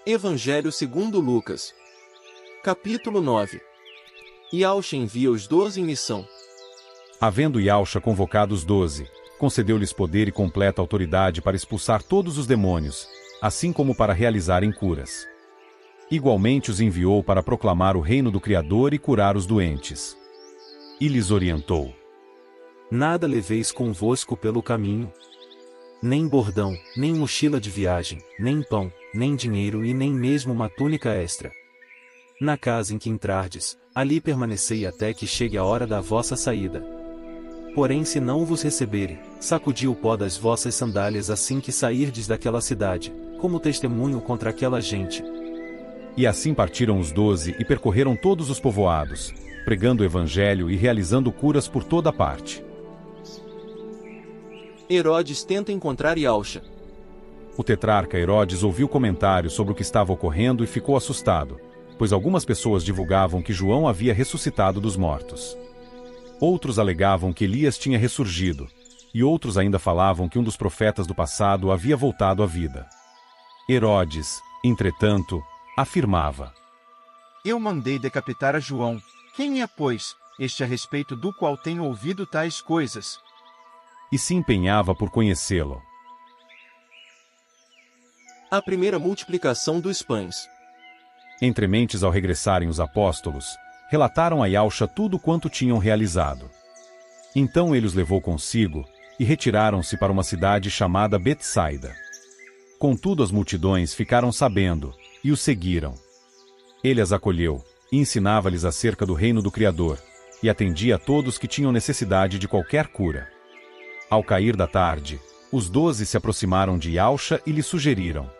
Evangelho segundo Lucas. Capítulo 9. Yahushua envia os 12 em missão. Havendo Yahushua convocado os 12, concedeu-lhes poder e completa autoridade para expulsar todos os demônios, assim como para realizarem curas. Igualmente os enviou para proclamar o reino do Criador e curar os doentes. E lhes orientou: Nada leveis convosco pelo caminho. Nem bordão, nem mochila de viagem, nem pão, nem dinheiro e nem mesmo uma túnica extra. Na casa em que entrardes, ali permanecei até que chegue a hora da vossa saída. Porém, se não vos receberem, sacudi o pó das vossas sandálias assim que sairdes daquela cidade, como testemunho contra aquela gente. E assim partiram os 12 e percorreram todos os povoados, pregando o evangelho e realizando curas por toda parte. Herodes tenta encontrar Yahushua. O tetrarca Herodes ouviu comentários sobre o que estava ocorrendo e ficou assustado, pois algumas pessoas divulgavam que João havia ressuscitado dos mortos. Outros alegavam que Elias tinha ressurgido, e outros ainda falavam que um dos profetas do passado havia voltado à vida. Herodes, entretanto, afirmava: Eu mandei decapitar a João. Quem é, pois, este a respeito do qual tenho ouvido tais coisas? E se empenhava por conhecê-lo. A primeira multiplicação dos pães. Entre mentes, ao regressarem os apóstolos, relataram a Yahushua tudo quanto tinham realizado. Então ele os levou consigo, e retiraram-se para uma cidade chamada Betsaida. Contudo as multidões ficaram sabendo, e o seguiram. Ele as acolheu, e ensinava-lhes acerca do reino do Criador, e atendia a todos que tinham necessidade de qualquer cura. Ao cair da tarde, os 12 se aproximaram de Yahushua e lhe sugeriram: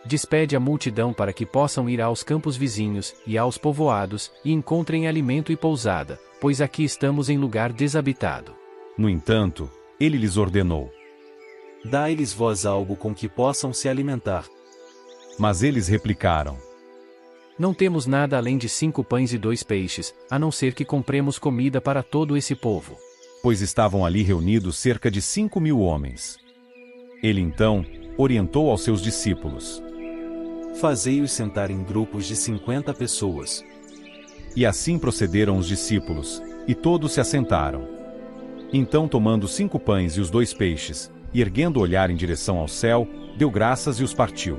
Despede a multidão para que possam ir aos campos vizinhos e aos povoados, e encontrem alimento e pousada, pois aqui estamos em lugar desabitado. No entanto, ele lhes ordenou: Dai-lhes vós algo com que possam se alimentar. Mas eles replicaram: Não temos nada além de 5 pães e 2 peixes, a não ser que compremos comida para todo esse povo. Pois estavam ali reunidos cerca de 5.000 homens. Ele então orientou aos seus discípulos: Fazei-os sentar em grupos de 50 pessoas. E assim procederam os discípulos, e todos se assentaram. Então, tomando 5 pães e os 2 peixes, e erguendo o olhar em direção ao céu, deu graças e os partiu.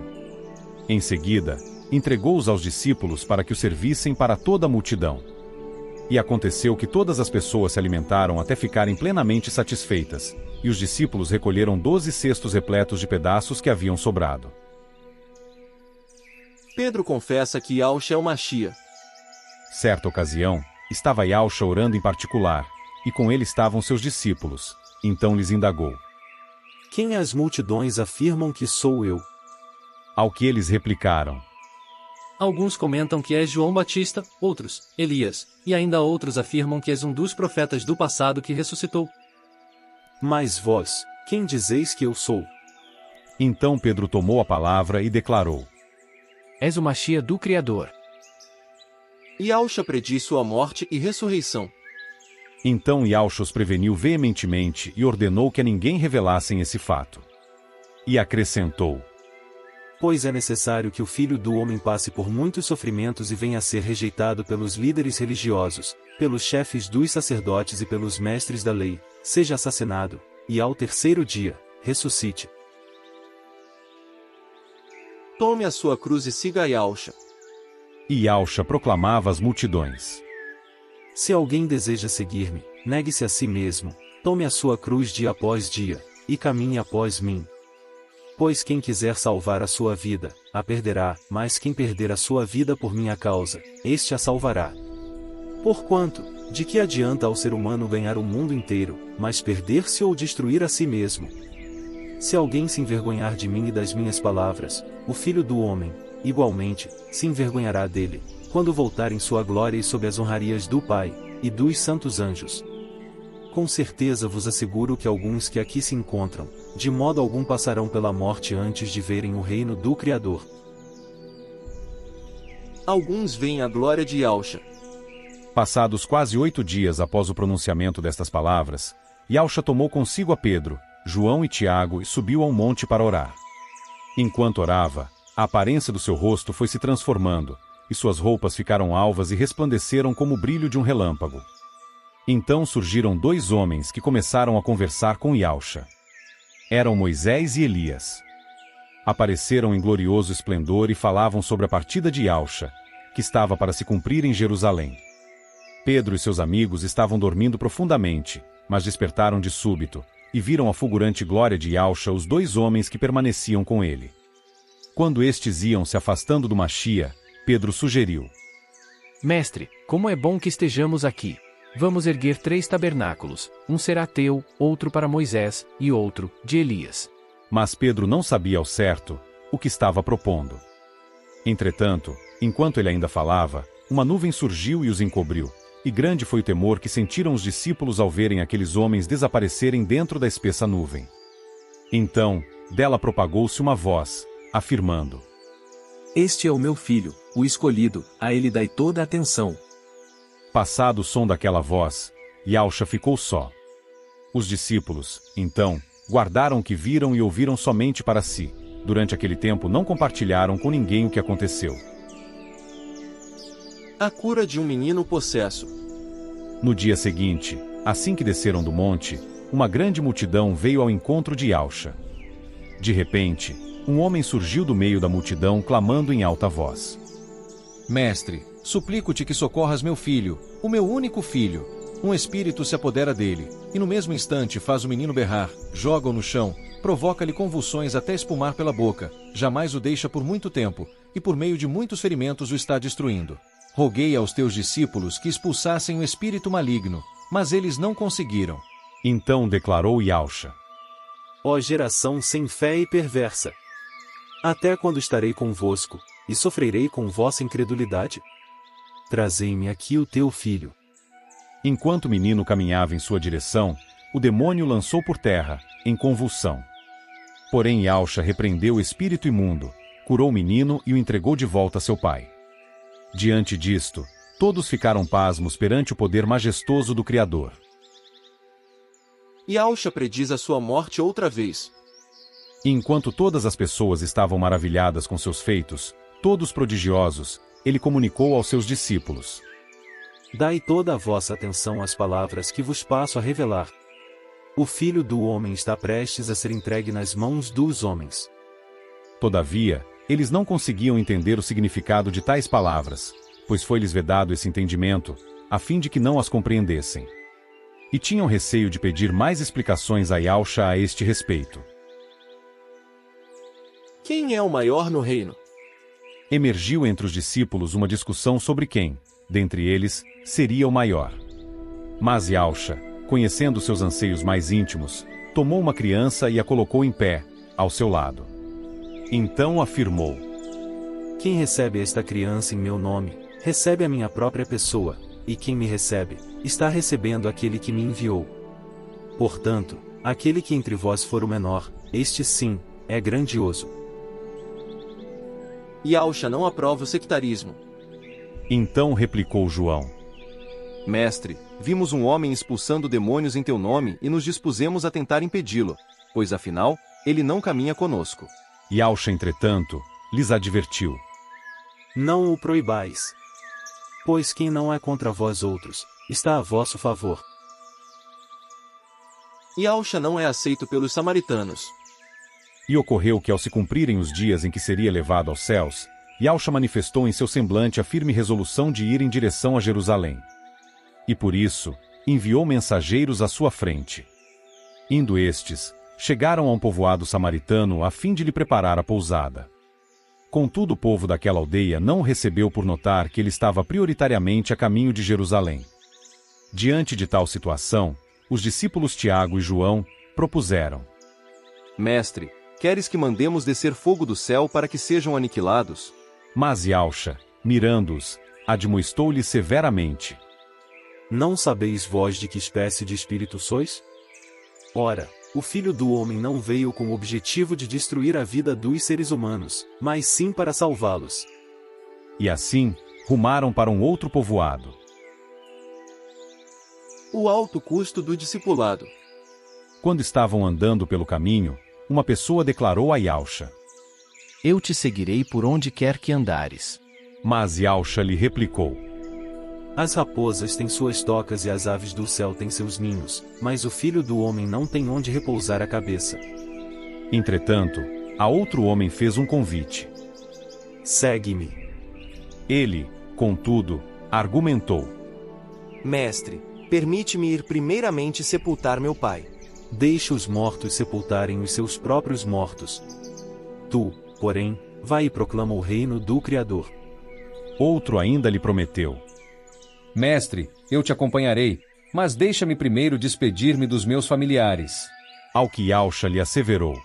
Em seguida, entregou-os aos discípulos para que os servissem para toda a multidão. E aconteceu que todas as pessoas se alimentaram até ficarem plenamente satisfeitas, e os discípulos recolheram 12 cestos repletos de pedaços que haviam sobrado. Pedro confessa que Yahushua é o Machia. Certa ocasião, estava Yahushua orando em particular, e com ele estavam seus discípulos. Então lhes indagou: Quem as multidões afirmam que sou eu? Ao que eles replicaram: Alguns comentam que és João Batista, outros, Elias, e ainda outros afirmam que és um dos profetas do passado que ressuscitou. Mas vós, quem dizeis que eu sou? Então Pedro tomou a palavra e declarou: És o Machia do Criador. Yahushua prediz sua morte e ressurreição. Então Yahushua os preveniu veementemente e ordenou que a ninguém revelassem esse fato. E acrescentou: Pois é necessário que o Filho do Homem passe por muitos sofrimentos e venha a ser rejeitado pelos líderes religiosos, pelos chefes dos sacerdotes e pelos mestres da lei, seja assassinado, e ao terceiro dia, ressuscite. Tome a sua cruz e siga Yahushua. E Yahushua proclamava às multidões: Se alguém deseja seguir-me, negue-se a si mesmo, tome a sua cruz dia após dia, e caminhe após mim. Pois quem quiser salvar a sua vida, a perderá, mas quem perder a sua vida por minha causa, este a salvará. Porquanto, de que adianta ao ser humano ganhar o mundo inteiro, mas perder-se ou destruir a si mesmo? Se alguém se envergonhar de mim e das minhas palavras, o Filho do Homem, igualmente, se envergonhará dele, quando voltar em sua glória e sob as honrarias do Pai, e dos santos anjos. Com certeza vos asseguro que alguns que aqui se encontram, de modo algum passarão pela morte antes de verem o reino do Criador. Alguns veem a glória de Yahushua. Passados quase 8 dias após o pronunciamento destas palavras, Yahushua tomou consigo a Pedro, João e Tiago e subiu ao monte para orar. Enquanto orava, A aparência do seu rosto foi se transformando, e suas roupas ficaram alvas e resplandeceram como o brilho de um relâmpago. Então surgiram 2 homens que começaram a conversar com Yausha. Eram Moisés e Elias. Apareceram em glorioso esplendor e falavam sobre a partida de Yausha, que estava para se cumprir em Jerusalém. Pedro e seus amigos estavam dormindo profundamente, mas despertaram de súbito, e viram a fulgurante glória de Yausha os 2 homens que permaneciam com ele. Quando estes iam se afastando do Machia, Pedro sugeriu: Mestre, como é bom que estejamos aqui. Vamos erguer 3 tabernáculos, um será teu, outro para Moisés, e outro, de Elias. Mas Pedro não sabia ao certo o que estava propondo. Entretanto, enquanto ele ainda falava, uma nuvem surgiu e os encobriu, e grande foi o temor que sentiram os discípulos ao verem aqueles homens desaparecerem dentro da espessa nuvem. Então, dela propagou-se uma voz, afirmando: Este é o meu filho, o escolhido, a ele dai toda a atenção. Passado o som daquela voz, Yausha ficou só. Os discípulos, então, guardaram o que viram e ouviram somente para si. Durante aquele tempo não compartilharam com ninguém o que aconteceu. A cura de um menino possesso. No dia seguinte, assim que desceram do monte, uma grande multidão veio ao encontro de Yausha. De repente, um homem surgiu do meio da multidão clamando em alta voz: Mestre, suplico-te que socorras meu filho, o meu único filho. Um espírito se apodera dele, e no mesmo instante faz o menino berrar, joga-o no chão, provoca-lhe convulsões até espumar pela boca, jamais o deixa por muito tempo, e por meio de muitos ferimentos o está destruindo. Roguei aos teus discípulos que expulsassem o espírito maligno, mas eles não conseguiram. Então declarou Yausha: Ó geração sem fé e perversa! Até quando estarei convosco, e sofrerei com vossa incredulidade? Trazei-me aqui o teu filho. Enquanto o menino caminhava em sua direção, o demônio o lançou por terra, em convulsão. Porém Yausha repreendeu o espírito imundo, curou o menino e o entregou de volta a seu pai. Diante disto, todos ficaram pasmos perante o poder majestoso do Criador. Yausha prediz a sua morte outra vez. E enquanto todas as pessoas estavam maravilhadas com seus feitos, todos prodigiosos, ele comunicou aos seus discípulos: Dai toda a vossa atenção às palavras que vos passo a revelar. O Filho do Homem está prestes a ser entregue nas mãos dos homens. Todavia, eles não conseguiam entender o significado de tais palavras, pois foi-lhes vedado esse entendimento, a fim de que não as compreendessem. E tinham receio de pedir mais explicações a Yausha a este respeito. Quem é o maior no reino? Emergiu entre os discípulos uma discussão sobre quem, dentre eles, seria o maior. Mas Yausha, conhecendo seus anseios mais íntimos, tomou uma criança e a colocou em pé, ao seu lado. Então afirmou: Quem recebe esta criança em meu nome, recebe a minha própria pessoa, e quem me recebe, está recebendo aquele que me enviou. Portanto, aquele que entre vós for o menor, este sim, é grandioso. Yausha não aprova o sectarismo. Então replicou João: Mestre, vimos um homem expulsando demônios em teu nome e nos dispusemos a tentar impedi-lo, pois afinal, ele não caminha conosco. Yausha, entretanto, lhes advertiu: Não o proibais. Pois quem não é contra vós outros, está a vosso favor. Yausha não é aceito pelos samaritanos. E ocorreu que ao se cumprirem os dias em que seria levado aos céus, Yausha manifestou em seu semblante a firme resolução de ir em direção a Jerusalém. E por isso, enviou mensageiros à sua frente. Indo estes, chegaram a um povoado samaritano a fim de lhe preparar a pousada. Contudo o povo daquela aldeia não o recebeu por notar que ele estava prioritariamente a caminho de Jerusalém. Diante de tal situação, os discípulos Tiago e João propuseram: Mestre, queres que mandemos descer fogo do céu para que sejam aniquilados? Mas Yausha, mirando-os, admoestou-lhes severamente: Não sabeis vós de que espécie de espírito sois? Ora, o Filho do Homem não veio com o objetivo de destruir a vida dos seres humanos, mas sim para salvá-los. E assim, rumaram para um outro povoado. O alto custo do discipulado. Quando estavam andando pelo caminho, uma pessoa declarou a Yausha: Eu te seguirei por onde quer que andares. Mas Yausha lhe replicou: As raposas têm suas tocas e as aves do céu têm seus ninhos, mas o filho do homem não tem onde repousar a cabeça. Entretanto, a outro homem fez um convite. Segue-me. Ele, contudo, argumentou: Mestre, permite-me ir primeiramente sepultar meu pai. Deixe os mortos sepultarem os seus próprios mortos. Tu, porém, vai e proclama o reino do Criador. Outro ainda lhe prometeu: Mestre, eu te acompanharei, mas deixa-me primeiro despedir-me dos meus familiares. Ao que Yausha lhe asseverou: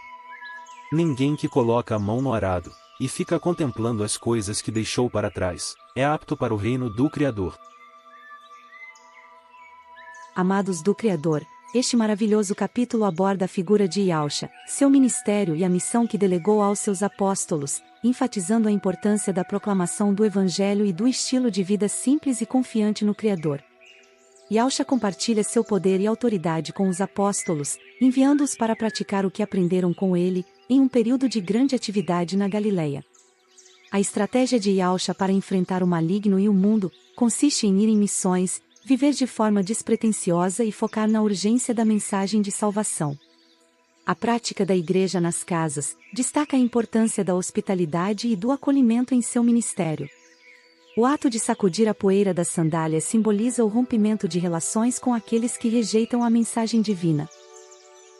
Ninguém que coloca a mão no arado e fica contemplando as coisas que deixou para trás é apto para o reino do Criador. Amados do Criador, este maravilhoso capítulo aborda a figura de Yausha, seu ministério e a missão que delegou aos seus apóstolos, enfatizando a importância da proclamação do Evangelho e do estilo de vida simples e confiante no Criador. Yausha compartilha seu poder e autoridade com os apóstolos, enviando-os para praticar o que aprenderam com ele, em um período de grande atividade na Galileia. A estratégia de Yausha para enfrentar o maligno e o mundo consiste em ir em missões, viver de forma despretensiosa e focar na urgência da mensagem de salvação. A prática da igreja nas casas destaca a importância da hospitalidade e do acolhimento em seu ministério. O ato de sacudir a poeira das sandálias simboliza o rompimento de relações com aqueles que rejeitam a mensagem divina.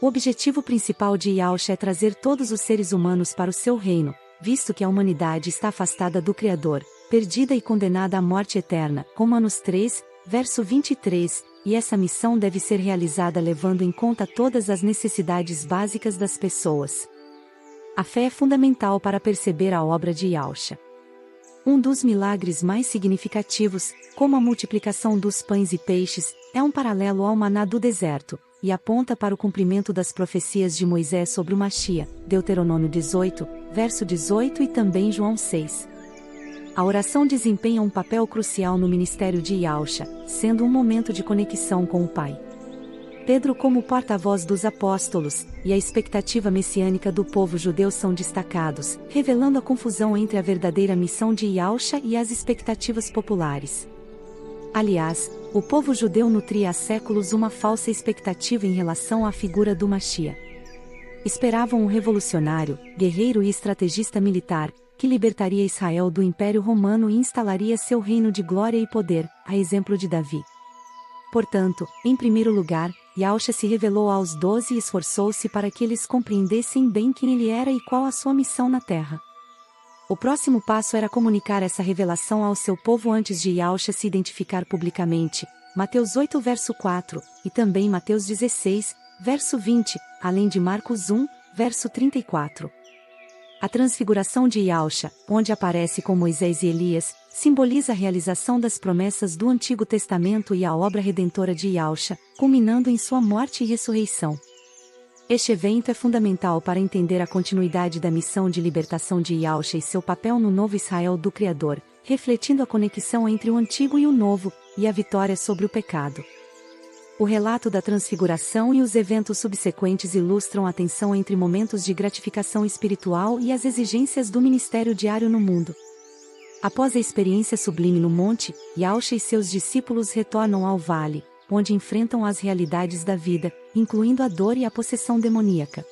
O objetivo principal de Yausha é trazer todos os seres humanos para o seu reino, visto que a humanidade está afastada do Criador, perdida e condenada à morte eterna. Romanos 3, verso 23, e essa missão deve ser realizada levando em conta todas as necessidades básicas das pessoas. A fé é fundamental para perceber a obra de Yausha. Um dos milagres mais significativos, como a multiplicação dos pães e peixes, é um paralelo ao maná do deserto, e aponta para o cumprimento das profecias de Moisés sobre o Machia, Deuteronômio 18, verso 18 e também João 6. A oração desempenha um papel crucial no ministério de Yausha, sendo um momento de conexão com o Pai. Pedro, como porta-voz dos apóstolos, e a expectativa messiânica do povo judeu são destacados, revelando a confusão entre a verdadeira missão de Yausha e as expectativas populares. Aliás, o povo judeu nutria há séculos uma falsa expectativa em relação à figura do Machia. Esperavam um revolucionário, guerreiro e estrategista militar, que libertaria Israel do Império Romano e instalaria seu reino de glória e poder, a exemplo de Davi. Portanto, em primeiro lugar, Yausha se revelou aos 12 e esforçou-se para que eles compreendessem bem quem ele era e qual a sua missão na terra. O próximo passo era comunicar essa revelação ao seu povo antes de Yausha se identificar publicamente, Mateus 8 verso 4, e também Mateus 16, verso 20, além de Marcos 1, verso 34. A transfiguração de Yausha, onde aparece com Moisés e Elias, simboliza a realização das promessas do Antigo Testamento e a obra redentora de Yausha, culminando em sua morte e ressurreição. Este evento é fundamental para entender a continuidade da missão de libertação de Yausha e seu papel no novo Israel do Criador, refletindo a conexão entre o Antigo e o Novo, e a vitória sobre o pecado. O relato da transfiguração e os eventos subsequentes ilustram a tensão entre momentos de gratificação espiritual e as exigências do ministério diário no mundo. Após a experiência sublime no monte, Yausha e seus discípulos retornam ao vale, onde enfrentam as realidades da vida, incluindo a dor e a possessão demoníaca.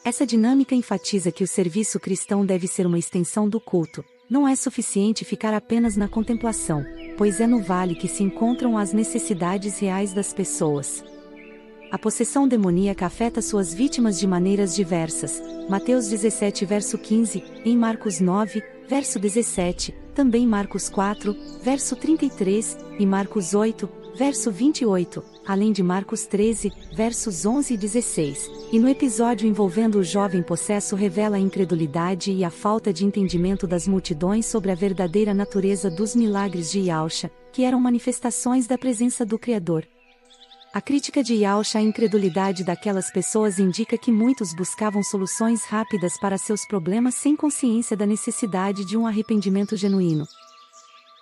Essa dinâmica enfatiza que o serviço cristão deve ser uma extensão do culto. Não é suficiente ficar apenas na contemplação, pois é no vale que se encontram as necessidades reais das pessoas. A possessão demoníaca afeta suas vítimas de maneiras diversas. Mateus 17 verso 15, em Marcos 9, verso 17, também Marcos 4, verso 33, e Marcos 8, verso 28, além de Marcos 13, versos 11 e 16, e no episódio envolvendo o jovem possesso revela a incredulidade e a falta de entendimento das multidões sobre a verdadeira natureza dos milagres de Yausha, que eram manifestações da presença do Criador. A crítica de Yausha à incredulidade daquelas pessoas indica que muitos buscavam soluções rápidas para seus problemas sem consciência da necessidade de um arrependimento genuíno.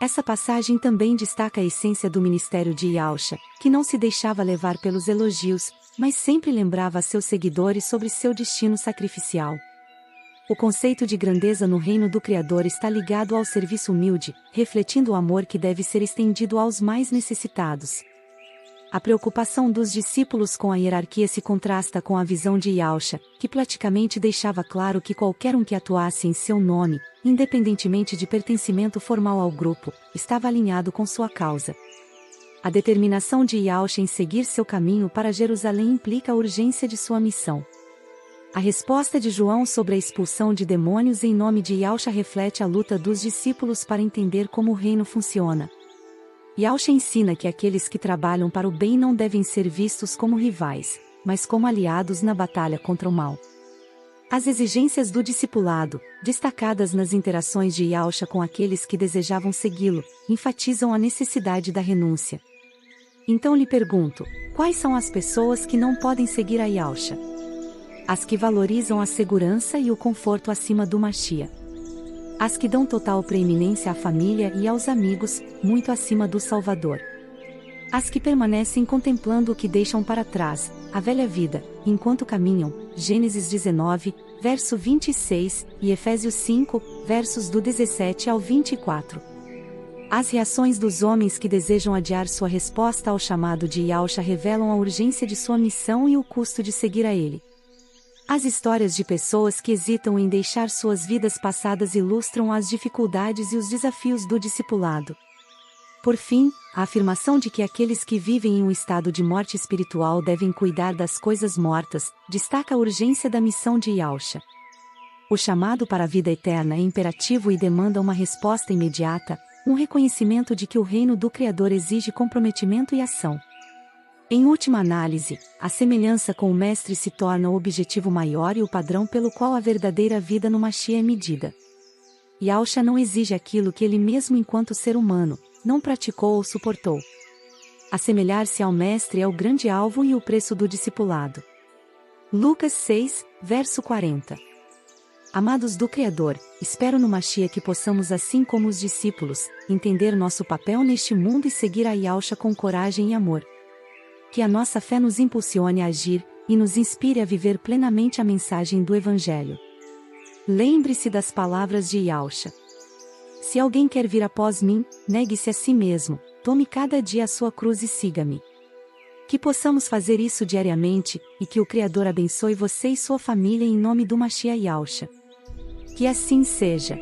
Essa passagem também destaca a essência do ministério de Yausha, que não se deixava levar pelos elogios, mas sempre lembrava a seus seguidores sobre seu destino sacrificial. O conceito de grandeza no reino do Criador está ligado ao serviço humilde, refletindo o amor que deve ser estendido aos mais necessitados. A preocupação dos discípulos com a hierarquia se contrasta com a visão de Yahshua, que praticamente deixava claro que qualquer um que atuasse em seu nome, independentemente de pertencimento formal ao grupo, estava alinhado com sua causa. A determinação de Yahshua em seguir seu caminho para Jerusalém implica a urgência de sua missão. A resposta de João sobre a expulsão de demônios em nome de Yahshua reflete a luta dos discípulos para entender como o reino funciona. Yahshua ensina que aqueles que trabalham para o bem não devem ser vistos como rivais, mas como aliados na batalha contra o mal. As exigências do discipulado, destacadas nas interações de Yahshua com aqueles que desejavam segui-lo, enfatizam a necessidade da renúncia. Então lhe pergunto, quais são as pessoas que não podem seguir a Yahshua? As que valorizam a segurança e o conforto acima do Mashiach. As que dão total preeminência à família e aos amigos, muito acima do Salvador. As que permanecem contemplando o que deixam para trás, a velha vida, enquanto caminham, Gênesis 19, verso 26, e Efésios 5, versos do 17 ao 24. As reações dos homens que desejam adiar sua resposta ao chamado de Yahshua revelam a urgência de sua missão e o custo de seguir a ele. As histórias de pessoas que hesitam em deixar suas vidas passadas ilustram as dificuldades e os desafios do discipulado. Por fim, a afirmação de que aqueles que vivem em um estado de morte espiritual devem cuidar das coisas mortas, destaca a urgência da missão de Yahshua. O chamado para a vida eterna é imperativo e demanda uma resposta imediata, um reconhecimento de que o reino do Criador exige comprometimento e ação. Em última análise, a semelhança com o Mestre se torna o objetivo maior e o padrão pelo qual a verdadeira vida no Mashiach é medida. Yahshua não exige aquilo que ele mesmo enquanto ser humano, não praticou ou suportou. Assemelhar-se ao Mestre é o grande alvo e o preço do discipulado. Lucas 6, verso 40. Amados do Criador, espero no Mashiach que possamos, assim como os discípulos, entender nosso papel neste mundo e seguir a Yahshua com coragem e amor. Que a nossa fé nos impulsione a agir, e nos inspire a viver plenamente a mensagem do Evangelho. Lembre-se das palavras de Yahshua. Se alguém quer vir após mim, negue-se a si mesmo, tome cada dia a sua cruz e siga-me. Que possamos fazer isso diariamente, e que o Criador abençoe você e sua família em nome do Mashiach Yahshua. Que assim seja.